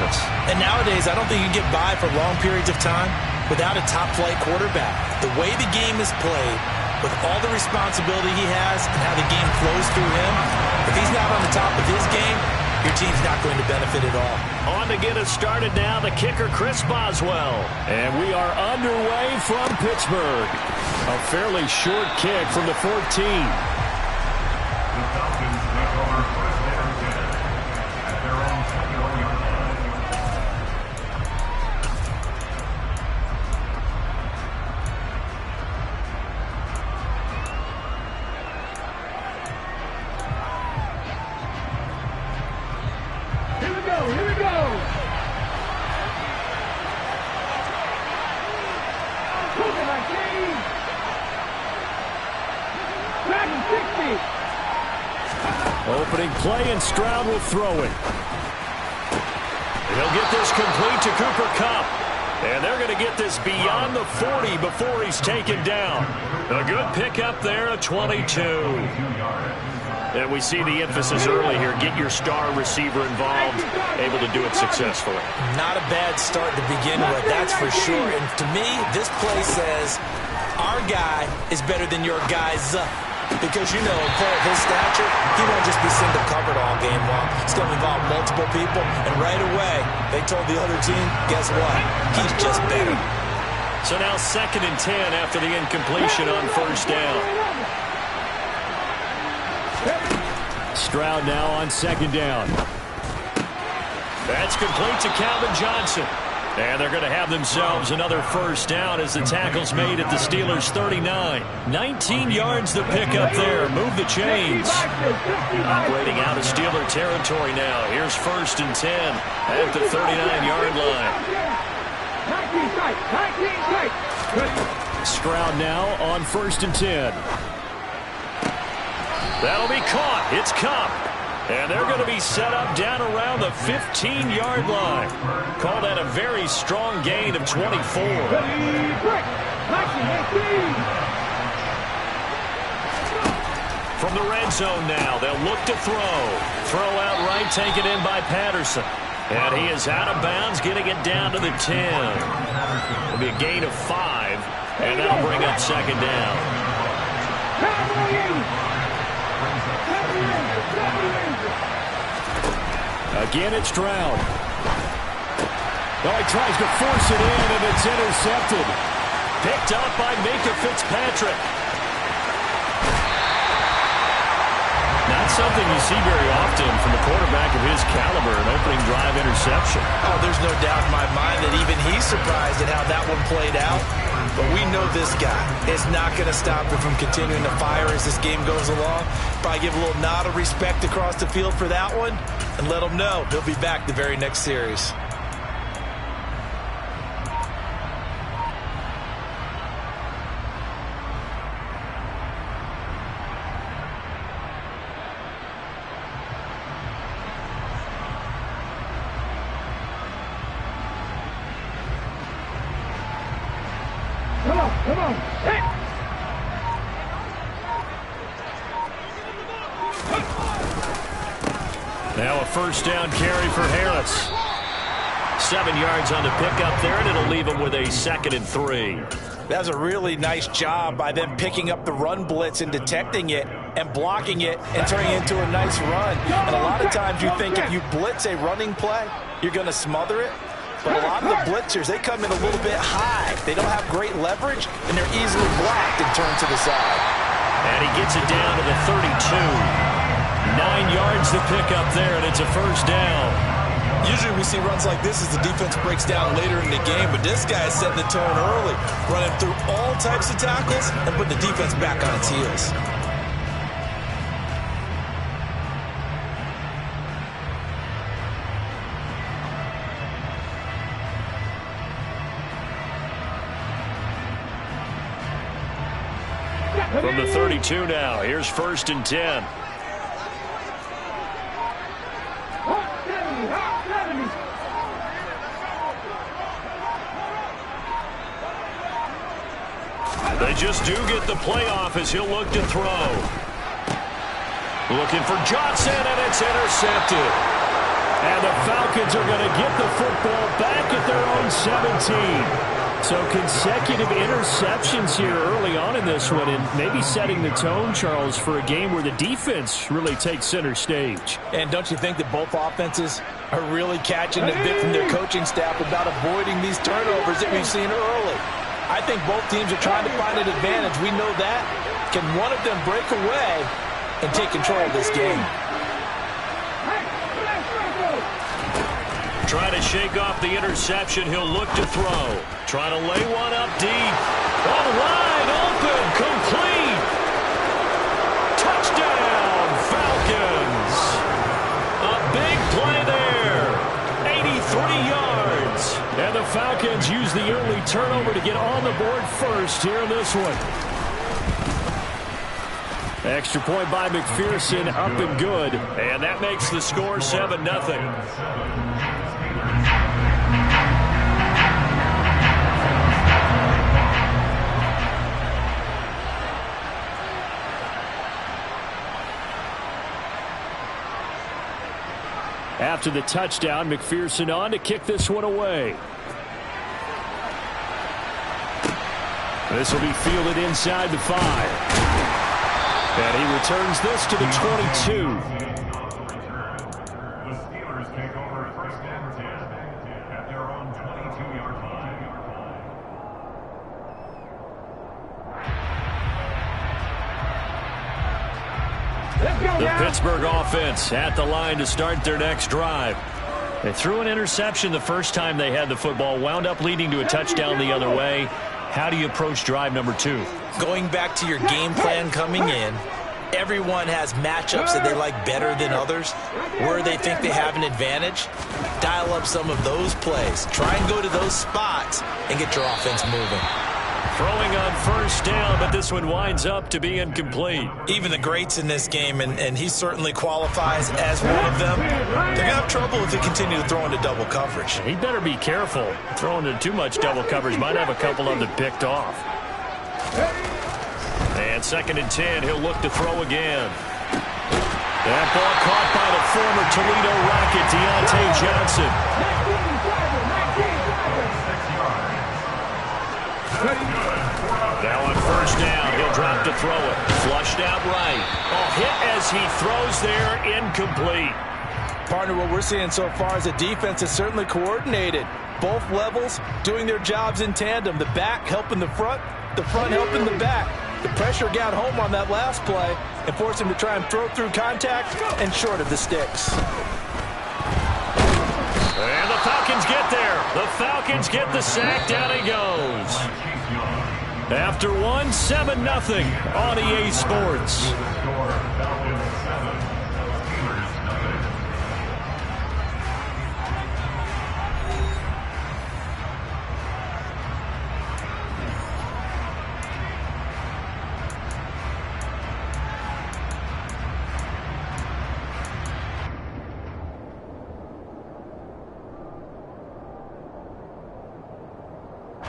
adjustments. And nowadays, I don't think you can get by for long periods of time without a top-flight quarterback. The way the game is played, with all the responsibility he has and how the game flows through him, if he's not on the top of his game, your team's not going to benefit at all. On to get us started now, the kicker, Chris Boswell. And we are underway from Pittsburgh. A fairly short kick from the 14. Opening play, and Stroud will throw it. He'll get this complete to Cooper Kupp. And they're going to get this beyond the 40 before he's taken down. A good pickup there, a 22. And we see the emphasis early here. Get your star receiver involved, able to do it successfully. Not a bad start to begin with, that's for sure. And to me, this play says, our guy is better than your guy's. Because, you know, a player of his stature, he won't just be single covered all game long. It's going to involve multiple people. And right away, they told the other team, guess what? He's just better. So now 2nd and 10 after the incompletion on first down. Stroud now on 2nd down. That's complete to Calvin Johnson. And they're going to have themselves another first down as the tackle's made at the Steelers' 39. 19 yards to pick up there. Move the chains. Operating out of Steeler territory now. Here's 1st and 10 at the 39-yard line. Stroud now on 1st and 10. That'll be caught. It's Kupp. And they're going to be set up down around the 15-yard line. Call that a very strong gain of 24. From the red zone now, they'll look to throw. Throw out right, taken in by Patterson. And he is out of bounds, getting it down to the 10. It'll be a gain of 5, and that'll bring up 2nd down. Again, it's Stroud. Oh, he tries to force it in, and it's intercepted. Picked up by Minkah Fitzpatrick. Not something you see very often from a quarterback of his caliber, an opening drive interception. Oh, there's no doubt in my mind that even he's surprised at how that one played out. But we know this guy is not going to stop him from continuing to fire as this game goes along. Probably give a little nod of respect across the field for that one and let him know he'll be back the very next series. Come on. Hit. Now a first down carry for Harris. 7 yards on the pickup there, and it'll leave him with a 2nd and 3. That was a really nice job by them picking up the run blitz and detecting it and blocking it and turning it into a nice run. And a lot of times you think if you blitz a running play, you're going to smother it. But a lot of the blitzers, they come in a little bit high. They don't have great leverage, and they're easily blocked and turned to the side. And he gets it down to the 32. 9 yards to pick up there, and it's a first down. Usually we see runs like this as the defense breaks down later in the game, but this guy is setting the tone early, running through all types of tackles and putting the defense back on its heels. From the 32 now, here's 1st and 10. They just do get the playoff as he'll look to throw. Looking for Johnson, and it's intercepted. And the Falcons are going to get the football back at their own 17. So consecutive interceptions here early on in this one, and maybe setting the tone, Charles, for a game where the defense really takes center stage. And don't you think that both offenses are really catching a bit from their coaching staff about avoiding these turnovers that we've seen early? I think both teams are trying to find an advantage. We know that. Can one of them break away and take control of this game? Trying to shake off the interception. He'll look to throw. Trying to lay one up deep. Oh, wide open. Complete. Touchdown, Falcons. A big play there. 83 yards. And the Falcons use the early turnover to get on the board first here in this one. Extra point by McPherson, up and good. And that makes the score 7-0. After the touchdown, McPherson on to kick this one away. This will be fielded inside the 5. And he returns this to the 22. The Steelers take over first and 10 at their own 22-yard line. The Pittsburgh offense at the line to start their next drive. They threw an interception the first time they had the football, wound up leading to a touchdown the other way. How do you approach drive number 2? Going back to your game plan coming in, everyone has matchups that they like better than others. Where they think they have an advantage, dial up some of those plays. Try and go to those spots and get your offense moving. Throwing on first down, but this one winds up to be incomplete. Even the greats in this game, and he certainly qualifies as one of them, they're going to have trouble if they continue to throw into double coverage. He better be careful. Throwing into too much double coverage might have a couple of them picked off. And 2nd and 10, he'll look to throw again. That ball caught by the former Toledo Rocket, Deontay Johnson. Now on first down, he'll drop to throw it. Flushed out right. Oh, hit as he throws there, incomplete. Partner, what we're seeing so far is the defense is certainly coordinated. Both levels doing their jobs in tandem. The back helping the front helping the back. The pressure got home on that last play and forced him to try and throw through contact and short of the sticks. And the Falcons get there. The Falcons get the sack. Down he goes. After one, 7-0 on EA Sports.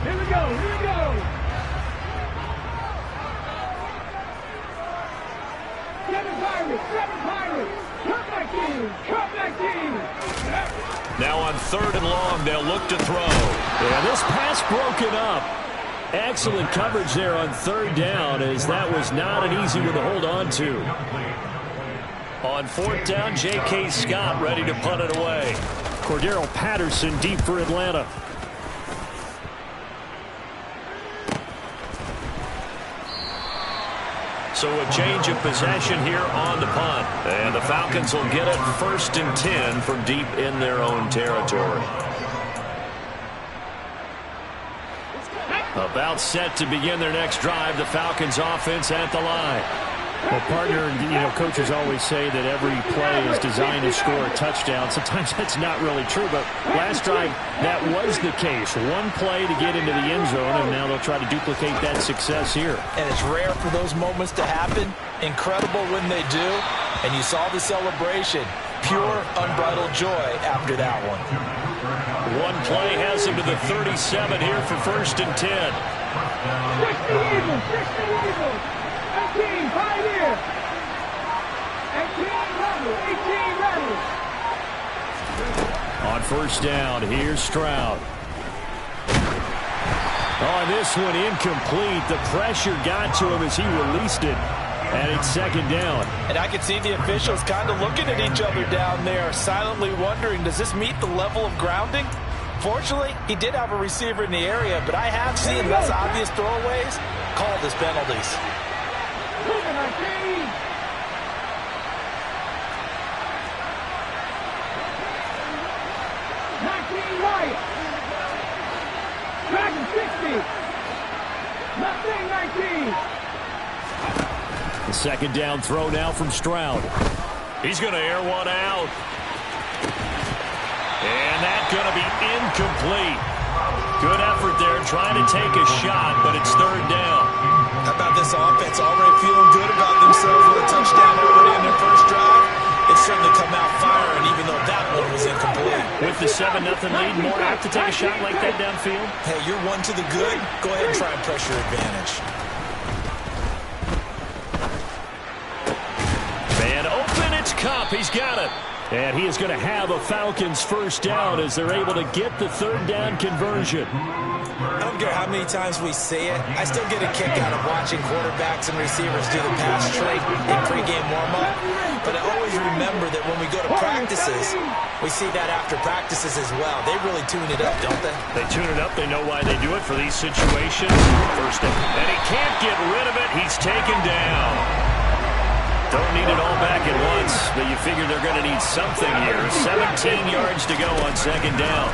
Here we go. Seven Pirates. Come back in. Now on 3rd and long, they'll look to throw. Yeah, this pass broken up. Excellent coverage there on 3rd down, as that was not an easy one to hold on to. On 4th down, J.K. Scott ready to punt it away. Cordero Patterson deep for Atlanta. So a change of possession here on the punt. And the Falcons will get it 1st and 10 from deep in their own territory. About set to begin their next drive. The Falcons offense at the line. Well, partner, coaches always say that every play is designed to score a touchdown. Sometimes that's not really true, but last drive, that was the case. One play to get into the end zone, and now they'll try to duplicate that success here. And it's rare for those moments to happen. Incredible when they do. And you saw the celebration. Pure, unbridled joy after that one. One play has him to the 37 here for 1st and 10. 60 Eagles. 18, 5 here. 18 Rebels. On first down, here's Stroud. Oh, this one incomplete. The pressure got to him as he released it. And it's second down. And I can see the officials kind of looking at each other down there, silently wondering, does this meet the level of grounding? Fortunately, he did have a receiver in the area, but I have seen less obvious throwaways called as penalties. Moving our team. Right. Dragon 60. Mustang 19. The second down throw now from Stroud. He's going to air one out. And that's going to be incomplete. Good effort there trying to take a shot, but it's third down. How about this offense already feeling good about themselves with a touchdown already in their first drive? It's certainly come out firing, even though that one was incomplete. With the 7-0 lead, more apt to take a shot like that downfield? Hey, you're one to the good. Go ahead and try and pressure advantage. Man open, it's Cup. He's got it. And he is going to have a Falcons first down as they're able to get the third down conversion. I don't care how many times we say it, I still get a kick out of watching quarterbacks and receivers do the pass trait in pregame warm-up. But I always remember that when we go to practices, we see that after practices as well. They really tune it up, don't they? They tune it up. They know why they do it for these situations. First down. And he can't get rid of it. He's taken down. Don't need it all back at once, but you figure they're going to need something here. 17 yards to go on second down.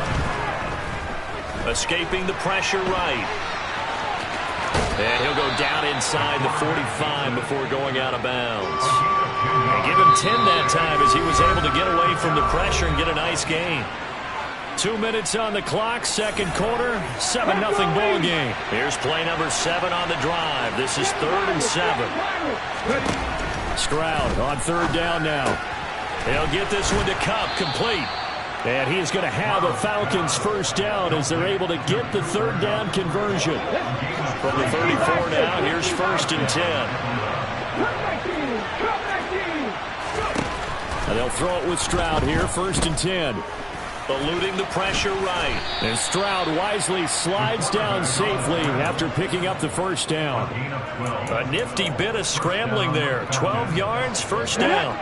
Escaping the pressure right. And he'll go down inside the 45 before going out of bounds. And give him 10 that time as he was able to get away from the pressure and get a nice gain. 2 minutes on the clock, second quarter, 7-0 ball game. Here's play number 7 on the drive. This is 3rd and 7. Stroud on third down now. He'll get this one to Cup, complete. And he is going to have a Falcons first down as they're able to get the third down conversion. From the 34 now, here's 1st and 10. And they'll throw it with Stroud here, 1st and 10. Eluding the pressure right. And Stroud wisely slides down safely after picking up the first down. A nifty bit of scrambling there. 12 yards, first down.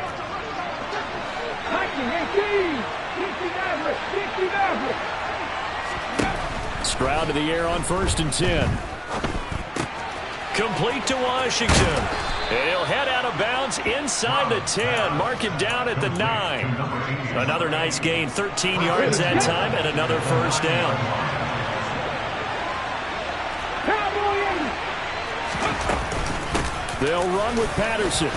Stroud to the air on 1st and 10. Complete to Washington. And he'll head out of bounds inside the 10. Mark him down at the 9. Another nice gain, 13 yards that time, and another first down. They'll run with Patterson.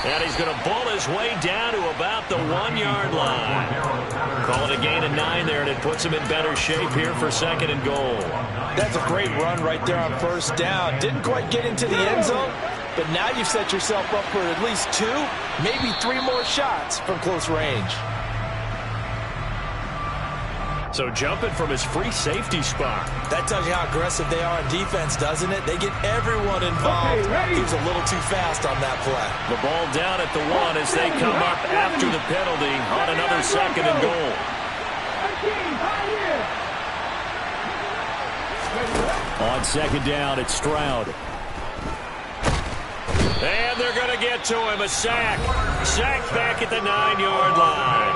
And he's going to bull his way down to about the 1-yard line. Call it a gain of 9 there, and it puts him in better shape here for 2nd and goal. That's a great run right there on first down. Didn't quite get into the end zone, but now you've set yourself up for at least 2, maybe 3 more shots from close range. So jumping from his free safety spot. That tells you how aggressive they are on defense, doesn't it? They get everyone involved. He was a little too fast on that play. The ball down at the 1 as they come up after the penalty on another 2nd and goal. On second down, it's Stroud. And they're going to get to him. A sack. Sack back at the 9-yard line.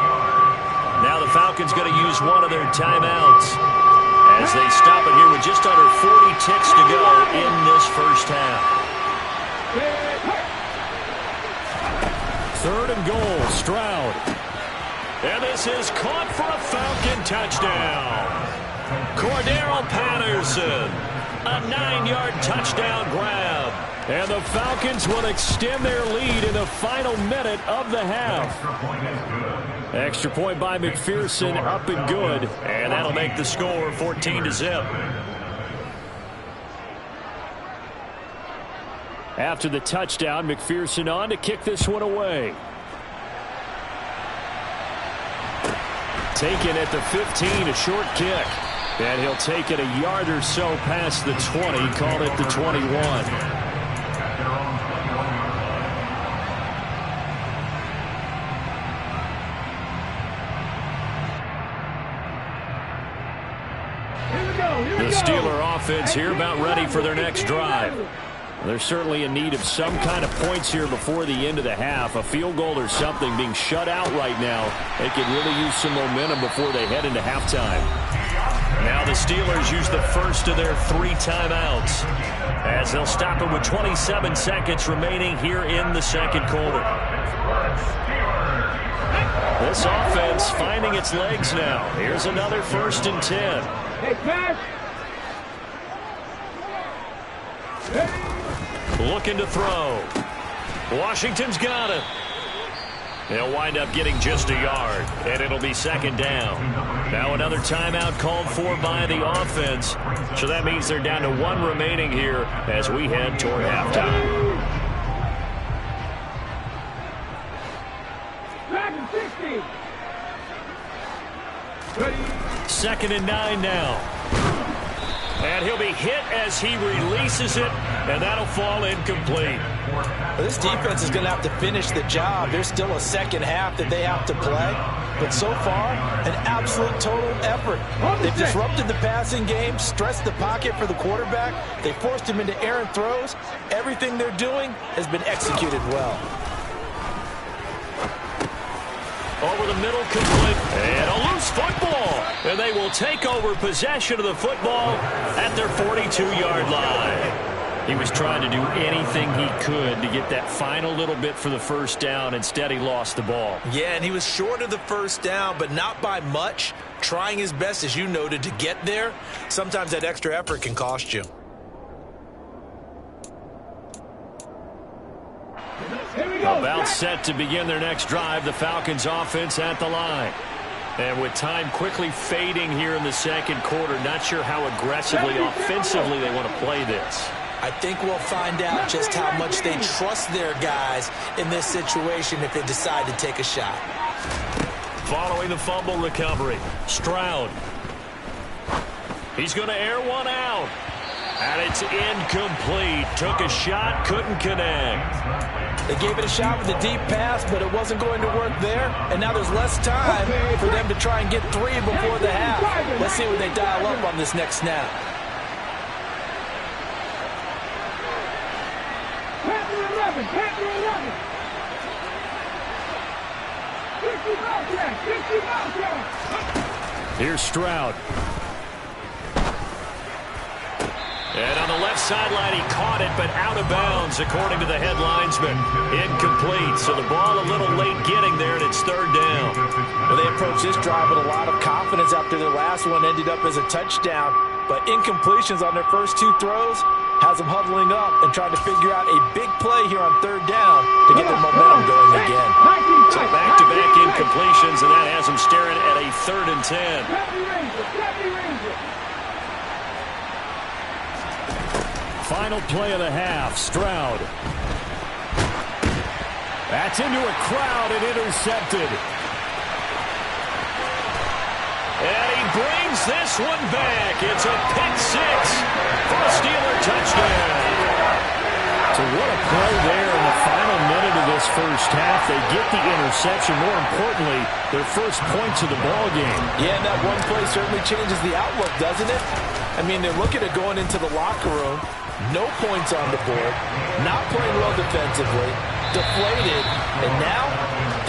Now the Falcons going to use one of their timeouts as they stop it here with just under 40 ticks to go in this first half. 3rd and goal, Stroud. And this is caught for a Falcon touchdown. Cordero Patterson, a 9-yard touchdown grab. And the Falcons will extend their lead in the final minute of the half. Extra point by McPherson, up and good. And that'll make the score 14-0. After the touchdown, McPherson on to kick this one away. Taken at the 15, a short kick. And he'll take it a yard or so past the 20, call it the 21. The Steeler offense here about ready for their next drive. They're certainly in need of some kind of points here before the end of the half. A field goal or something, being shut out right now. They could really use some momentum before they head into halftime. Now the Steelers use the first of their 3 timeouts, as they'll stop it with 27 seconds remaining here in the second quarter. This offense finding its legs now. Here's another 1st and 10. Hey, pass. Looking to throw. Washington's got it. They'll wind up getting just a yard, and it'll be 2nd down. Now another timeout called for by the offense. So that means they're down to 1 remaining here as we head toward halftime. Dragon 60. 2nd and 9 now. And he'll be hit as he releases it, and that'll fall incomplete. This defense is going to have to finish the job. There's still a second half that they have to play. But so far, an absolute total effort. They've disrupted the passing game, stressed the pocket for the quarterback. They forced him into errant throws. Everything they're doing has been executed well. Over the middle, complete, and a loose football. And they will take over possession of the football at their 42-yard line. He was trying to do anything he could to get that final little bit for the 1st down. Instead, he lost the ball. Yeah, and he was short of the 1st down, but not by much. Trying his best, as you noted, to get there. Sometimes that extra effort can cost you. About set to begin their next drive, the Falcons offense at the line. And with time quickly fading here in the second quarter, not sure how aggressively, offensively they want to play this. I think we'll find out just how much they trust their guys in this situation if they decide to take a shot. Following the fumble recovery, Stroud. He's going to air one out. And it's incomplete. Took a shot, couldn't connect. They gave it a shot with a deep pass, but it wasn't going to work there. And now there's less time for them to try and get 3 before the half. Let's see what they dial up on this next snap. Panther 11. Panther 11. 50 Bobcats. 50 Bobcats. Here's Stroud. And on the left sideline, he caught it, but out of bounds, according to the head linesman. Incomplete, so the ball a little late getting there, and it's 3rd down. Well, they approached this drive with a lot of confidence after their last one ended up as a touchdown. But incompletions on their first 2 throws has them huddling up and trying to figure out a big play here on 3rd down to get their momentum going again. So back-to-back incompletions, and that has them staring at a 3rd and 10. Final play of the half, Stroud. That's into a crowd and intercepted. And he brings this one back. It's a pick 6 for a Steeler touchdown. So what a play there in the final minute of this first half. They get the interception. More importantly, their first points of the ball game. Yeah, and that one play certainly changes the outlook, doesn't it? I mean, they're looking at going into the locker room. No points on the board, not playing well defensively, deflated, and now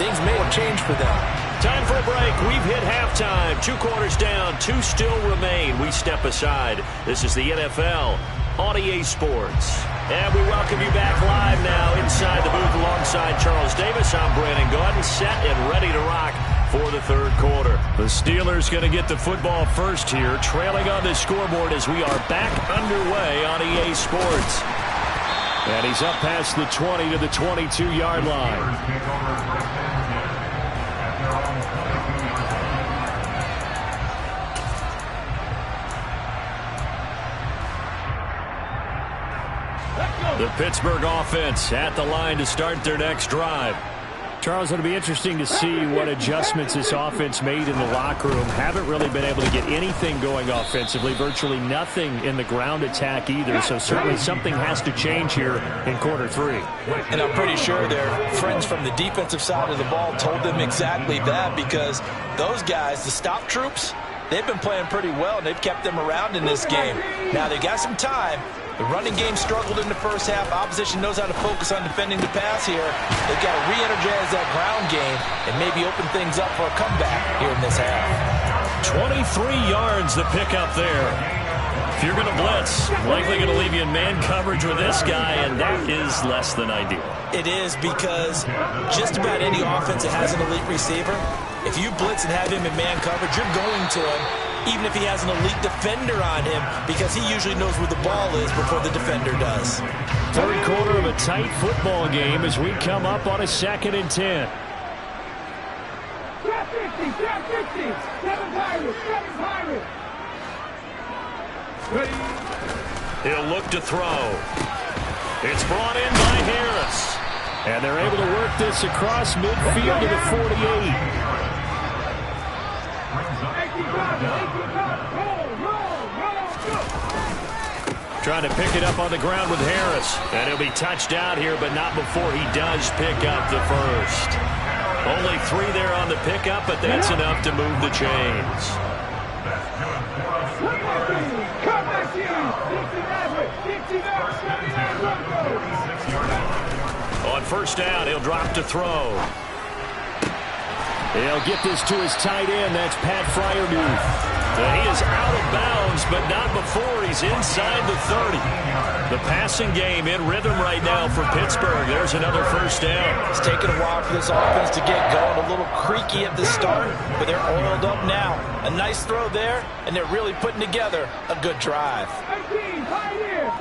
things may have changed for them. Time for a break. We've hit halftime. 2 quarters down, 2 still remain. We step aside. This is the NFL on EA Sports. And we welcome you back live now inside the booth alongside Charles Davis. I'm Brandon Gaudin, set and ready to rock for the 3rd quarter. The Steelers going to get the football first here, trailing on the scoreboard as we are back underway on EA Sports. And he's up past the 20 to the 22-yard line. The Pittsburgh offense at the line to start their next drive. Charles, it'll be interesting to see what adjustments this offense made in the locker room. Haven't really been able to get anything going offensively, virtually nothing in the ground attack either, so certainly something has to change here in quarter 3. And I'm pretty sure their friends from the defensive side of the ball told them exactly that, because those guys, the stop troops, they've been playing pretty well, and they've kept them around in this game. Now, they got some time. The running game struggled in the first half. Opposition knows how to focus on defending the pass here. They've got to re-energize that ground game and maybe open things up for a comeback here in this half. 23 yards to pick up there. If you're going to blitz, likely going to leave you in man coverage with this guy, and that is less than ideal. It is, because just about any offense that has an elite receiver, if you blitz and have him in man coverage, you're going to him, even if he has an elite defender on him, because he usually knows where the ball is before the defender does. Third quarter of a tight football game as we come up on a 2nd and 10. Trap 50, trap 50. 7 Pirates, 7 Pirates. Ready. He'll look to throw. It's brought in by Harris. And they're able to work this across midfield to the 48. 18 roll. Trying to pick it up on the ground with Harris. And he'll be touched out here, but not before he does pick up the first. Only 3 there on the pickup, but that's enough to move the chains. Come back here. On first down, he'll drop to throw. He'll get this to his tight end. That's Pat Fryermuth. He is out of bounds, but not before he's inside the 30. The passing game in rhythm right now for Pittsburgh. There's another first down. It's taken a while for this offense to get going. A little creaky at the start, but they're oiled up now. A nice throw there, and they're really putting together a good drive. 18, right here.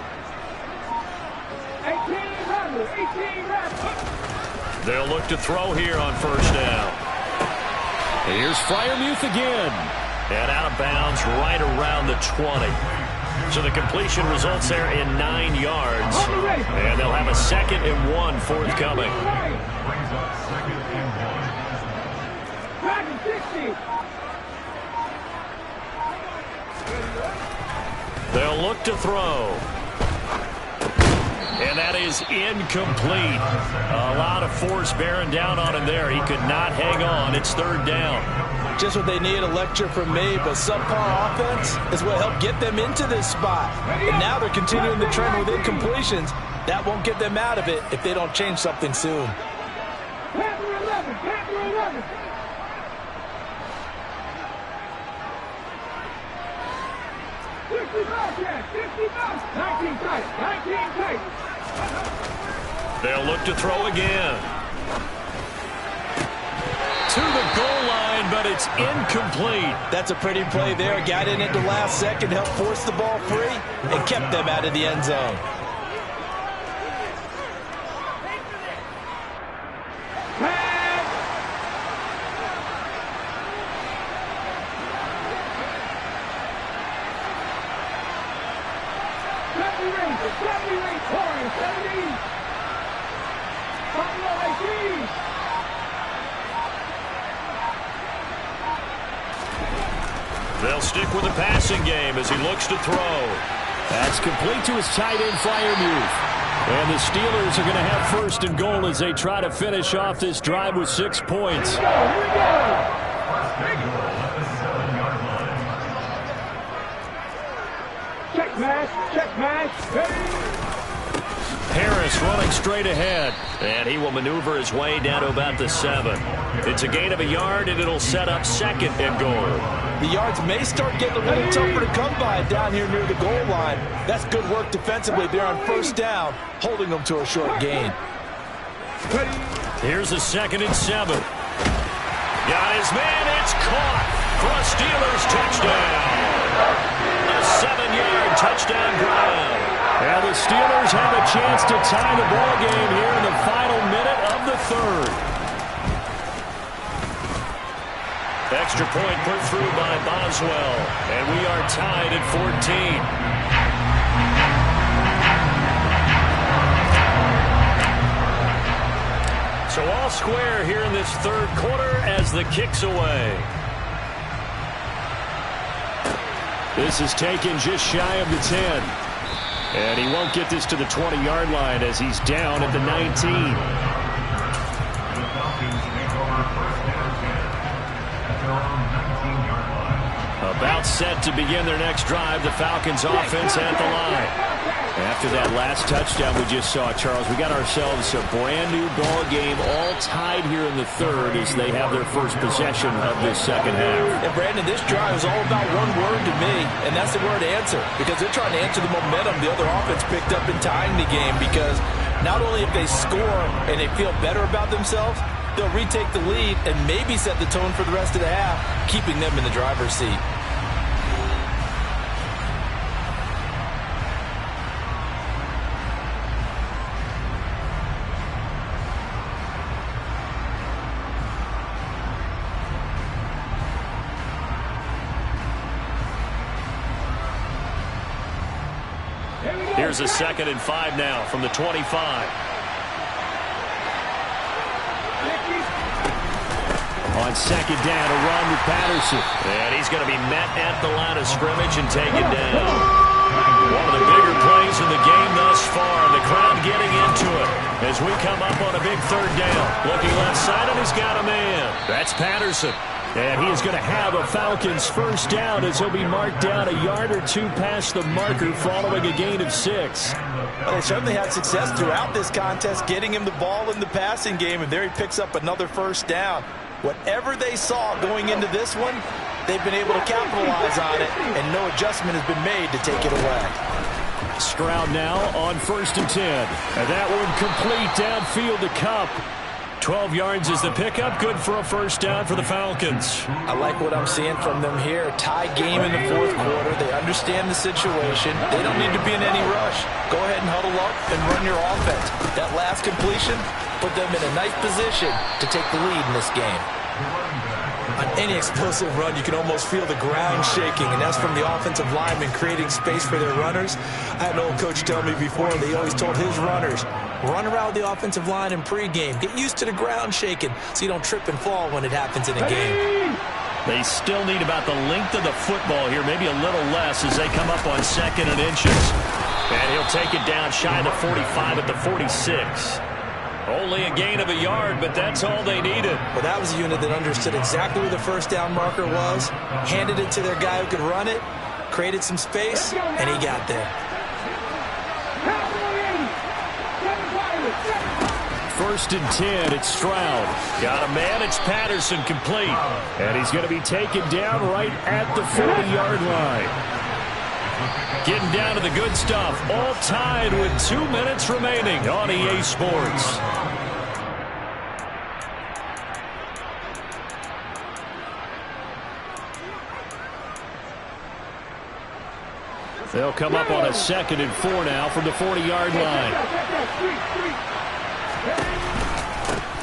18 runners, 18 runners. They'll look to throw here on first down. And here's Fryermuth again. And out of bounds right around the 20. So the completion results there in 9 yards. And they'll have a 2nd and 1 forthcoming. They'll look to throw. And that is incomplete. A lot of force bearing down on him there. He could not hang on. It's 3rd down. Just what they need, a lecture from me, but subpar offense is what helped get them into this spot. And now they're continuing the trend with incompletions. That won't get them out of it if they don't change something soon. Panther 11, Panther 11. They'll look to throw again. To the goal line, but it's incomplete. That's a pretty play there. Got in at the last second, helped force the ball free, and kept them out of the end zone. They'll stick with the passing game as he looks to throw. That's complete to his tight end, Fryermuth. And the Steelers are going to have 1st and goal as they try to finish off this drive with 6 points. Here we go. Check match, ready. Harris running straight ahead, and he will maneuver his way down to about the 7. It's a gain of a yard, and it'll set up 2nd and goal. The yards may start getting a little tougher to come by down here near the goal line. That's good work defensively. They're on first down, holding them to a short gain. Here's a 2nd and 7. Got his man, it's caught for a Steelers touchdown. A 7-yard touchdown grab. And the Steelers have a chance to tie the ball game here in the final minute of the 3rd. Extra point put through by Boswell. And we are tied at 14. So all square here in this 3rd quarter as the kick's away. This is taken just shy of the 10. And he won't get this to the 20-yard line as he's down at the 19. A About set to begin their next drive. The Falcons offense at the line. After that last touchdown we just saw, Charles, we got ourselves a brand new ball game, all tied here in the third as they have their first possession of this second half. And Brandon, this drive is all about one word to me, and that's the word answer, because they're trying to answer the momentum the other offense picked up in tying the game, because not only if they score and they feel better about themselves, they'll retake the lead and maybe set the tone for the rest of the half, keeping them in the driver's seat. Here's a 2nd and 5 now from the 25. On 2nd down, a run with Patterson. And he's going to be met at the line of scrimmage and taken down. One of the bigger plays in the game thus far. The crowd getting into it as we come up on a big 3rd down. Looking left side, and he's got a man. That's Patterson. And he is going to have a Falcons first down as he'll be marked down a yard or two past the marker following a gain of 6. Well, they certainly had success throughout this contest getting him the ball in the passing game, and there he picks up another first down. Whatever they saw going into this one, they've been able to capitalize on it, and no adjustment has been made to take it away. Stroud now on 1st and 10. And that one complete downfield to Kupp. 12 yards is the pickup. Good for a first down for the Falcons. I like what I'm seeing from them here. Tie game in the 4th quarter. They understand the situation. They don't need to be in any rush. Go ahead and huddle up and run your offense. That last completion put them in a nice position to take the lead in this game. On any explosive run, you can almost feel the ground shaking, and that's from the offensive linemen creating space for their runners. I had an old coach tell me before, they always told his runners, run around the offensive line in pregame. Get used to the ground shaking so you don't trip and fall when it happens in a game. They still need about the length of the football here, maybe a little less as they come up on 2nd and inches. And he'll take it down shy of the 45 at the 46. Only a gain of a yard, but that's all they needed. Well, that was a unit that understood exactly where the first down marker was, handed it to their guy who could run it, created some space, and he got there. 1st and 10, it's Stroud. Got a man, it's Patterson complete. And he's going to be taken down right at the 40-yard line. Getting down to the good stuff, all tied with 2 minutes remaining on EA Sports. They'll come up on a 2nd and 4 now from the 40-yard line.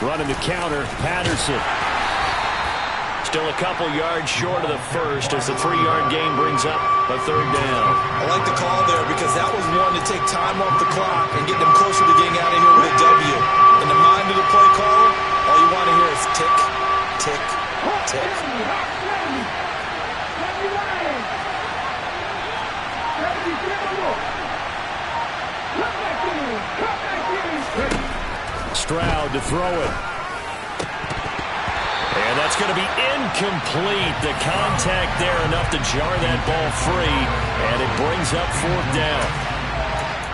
Running the counter, Patterson. Still a couple yards short of the first as the 3-yard gain brings up a 3rd down. I like the call there because that was one to take time off the clock and get them closer to getting out of here with a W. In the mind of the play caller, all you want to hear is tick, tick, tick. Stroud to throw it. And that's going to be incomplete. The contact there enough to jar that ball free, and it brings up 4th down.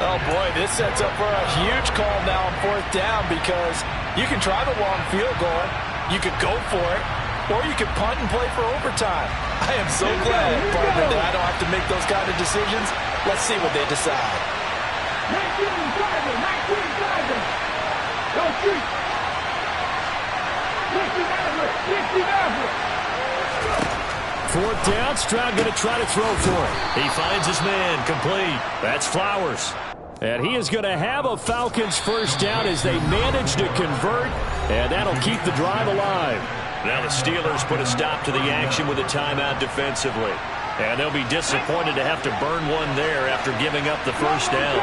Oh, boy, this sets up for a huge call now on 4th down because you can try the long field goal, you could go for it, or you could punt and play for overtime. I am so glad, partner, that I don't have to make those kind of decisions. Let's see what they decide. 4th down, Stroud going to try to throw for it. He finds his man, complete. That's Flowers. And he is going to have a Falcons first down as they manage to convert, and that'll keep the drive alive. Now the Steelers put a stop to the action with a timeout defensively. And they'll be disappointed to have to burn one there after giving up the first down.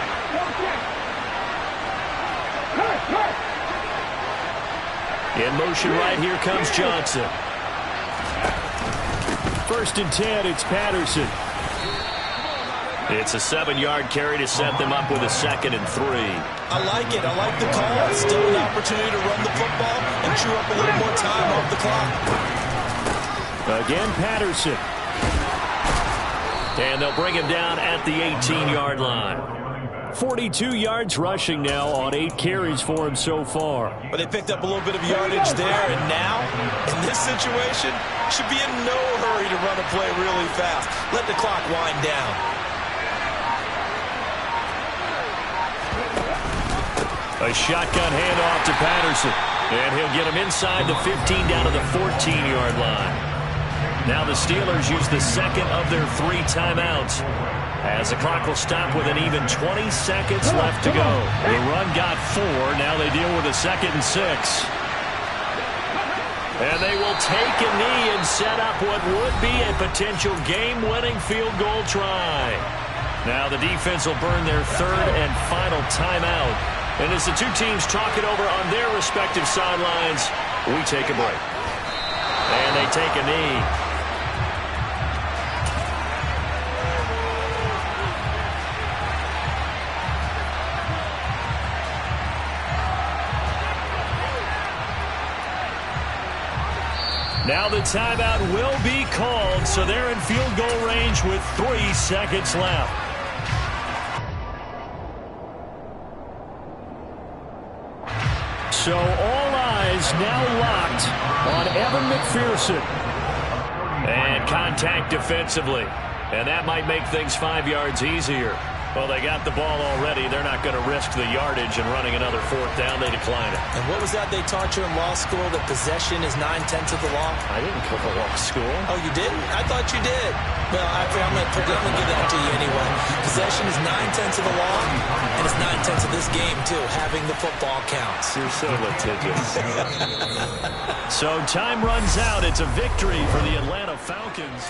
In motion right here comes Johnson. 1st and 10, it's Patterson. It's a 7-yard carry to set them up with a 2nd and 3. I like it. I like the call. It's still an opportunity to run the football and chew up a little more time off the clock. Again, Patterson. And they'll bring him down at the 18-yard line. 42 yards rushing now on 8 carries for him so far. But they picked up a little bit of yardage there, and now, in this situation, should be in no hurry to run a play really fast. Let the clock wind down. A shotgun handoff to Patterson. And he'll get him inside the 15 down to the 14-yard line. Now the Steelers use the second of their 3 timeouts, as the clock will stop with an even 20 seconds left to go. The run got 4. Now they deal with a 2nd and 6. And they will take a knee and set up what would be a potential game-winning field goal try. Now the defense will burn their 3rd and final timeout. And as the 2 teams talk it over on their respective sidelines, we take a break. And they take a knee. Now the timeout will be called, so they're in field goal range with 3 seconds left. So all eyes now locked on Evan McPherson. And contact defensively. And that might make things 5 yards easier. Well, they got the ball already. They're not going to risk the yardage and running another 4th down. They decline it. And what was that they taught you in law school, that possession is 9/10 of the law? I didn't go to law school. Oh, you didn't? I thought you did. Well, I'm going to give that to you anyway. Possession is 9/10 of the law, and it's 9/10 of this game, too. Having the football counts. You're so litigious. So time runs out. It's a victory for the Atlanta Falcons.